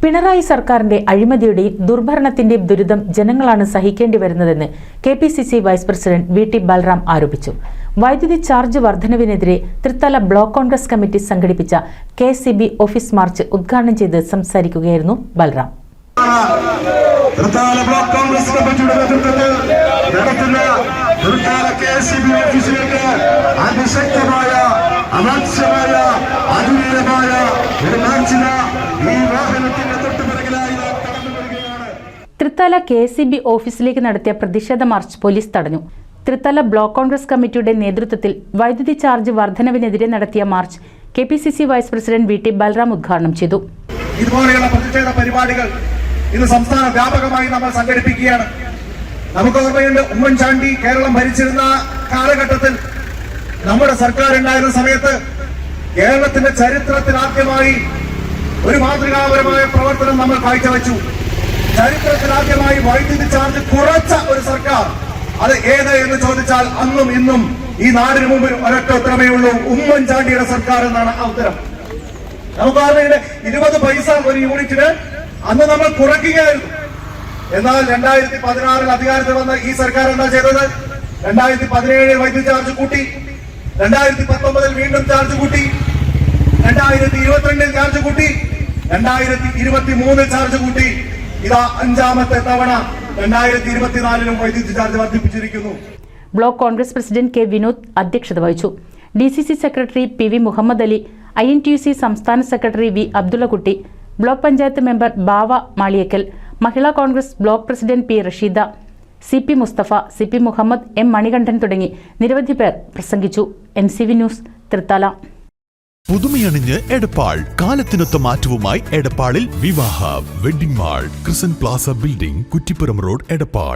പിണറായി സർക്കാരിന്റെ അഴിമതിയുടെയും ദുർഭരണത്തിന്റെയും ദുരിതം ജനങ്ങളാണ് സഹിക്കേണ്ടി വരുന്നതെന്ന് KPCC vice president VT. Balram ആരോപിച്ചു. വൈദ്യുതി ചാർജ് വർധനവിനെതിരെ തൃത്തല ബ്ലോക്ക് കോൺഗ്രസ് കമ്മിറ്റി സംഘടിപ്പിച്ച കെ.എസ്.ഇ.ബി. ഓഫീസ് മാർച്ച് ഉദ്ഘാടനം ചെയ്ത് സംസാരിക്കുകയായിരുന്നു ബൽറാം. തൃത്താല ബ്ലോക്ക് കോൺഗ്രസ് കമ്മിറ്റിയുടെ നേതൃത്വത്തിൽ നടത്തുന്ന തൃത്താല കെ.എസ്.ഇ.ബി. ഓഫീസിലേക്ക് അതിശക്തമായ അനാവശ്യമായ അതുല്യമായ ഒരു മാർച്ചിന് ഈ വാഹനത്തിന്റെ തൊട്ടുപിറകിലായി കടന്നു വരികയാണ്. തൃത്താല കെ.എസ്.ഇ.ബി. ഓഫീസിലേക്ക് നടത്തിയ പ്രതിഷേധ മാർച്ച് പോലീസ് തടഞ്ഞു. തൃത്തല ബ്ലോക്ക് കോൺഗ്രസ് കമ്മിറ്റിയുടെ നേതൃത്വത്തിൽ വൈദ്യുതി ചാർജ് വർധനവിനെതിരെ നടത്തിയ march KPCC vice president VT. Balram ഉദ്ഘാടനം ചെയ്തു. ഇതുപോലെയുള്ള പ്രതിഷേധ പരിപാടികൾ ഇന്ന് സംസ്ഥാന വ്യാപകമായി നമ്മൾ സംഘടിപ്പിക്കുകയാണ്. നമുക്ക് ഓർമ്മയുണ്ട്, ഉമ്മൻചാണ്ടി കേരളം ഭരിച്ചിരുന്ന കാലഘട്ടത്തിൽ നമ്മുടെ സർക്കാർ ഉണ്ടായിരുന്ന സമയത്ത് കേരളത്തിന്റെ ചരിത്രത്തിൽ ആദ്യമായി ഒരു മാതൃകാപരമായ പ്രവർത്തനം നമ്മൾ കാഴ്ചവെച്ചു. ചരിത്രത്തിൽ ആദ്യമായി വൈദ്യുതി ചാർജ് കുറച്ച ഒരു സർക്കാർ അത് ഏത് എന്ന് ചോദിച്ചാൽ അന്നും ഇന്നും ഈ നാടിന് മുമ്പിൽ ഒരൊറ്റ ഉത്തരമേ ഉള്ളൂ, ഉമ്മൻചാണ്ടിയുടെ സർക്കാർ എന്നാണ് ആ ഉത്തരം. നമുക്ക് ഓർമ്മയുണ്ട്, 20 പൈസ ഒരു യൂണിറ്റിന് അന്ന് നമ്മൾ കുറയ്ക്കുകയായിരുന്നു. എന്നാൽ 2016 അധികാരത്തിൽ വന്ന ഈ സർക്കാർ എന്താ ചെയ്തത്? 2017 വൈദ്യുതി ചാർജ് കൂട്ടി, 2019 വീണ്ടും ചാർജ് കൂട്ടി, 2022 ചാർജ് കൂട്ടി, 2023 ചാർജ് കൂട്ടി. ഇതാ 5ാമത്തെ തവണ 2024 വൈദ്യുതി ചാർജ് വർദ്ധിപ്പിച്ചിരിക്കുന്നു. Block Congress president K Vinod അധ്യക്ഷത വഹിച്ചു. DCC secretary PV Muhammad Ali, INTUC സംസ്ഥാന secretary V Abdullakutty, block panchayat member Bava Maliyakkal, Mahila Congress block president P Rasheeda, CP Musthafa, CP Muhammad, M Manikandan തുടങ്ങി നിരവധി പേർ പ്രസംഗിച്ചു. NCV news, Thrithala. പുതുമയണിഞ്ഞ് എടപ്പാൾ, കാലത്തിനൊത്ത മാറ്റവുമായി എടപ്പാളിൽ വിവാഹ wedding mall, crescent plaza building, Kuttippuram road, Edappal.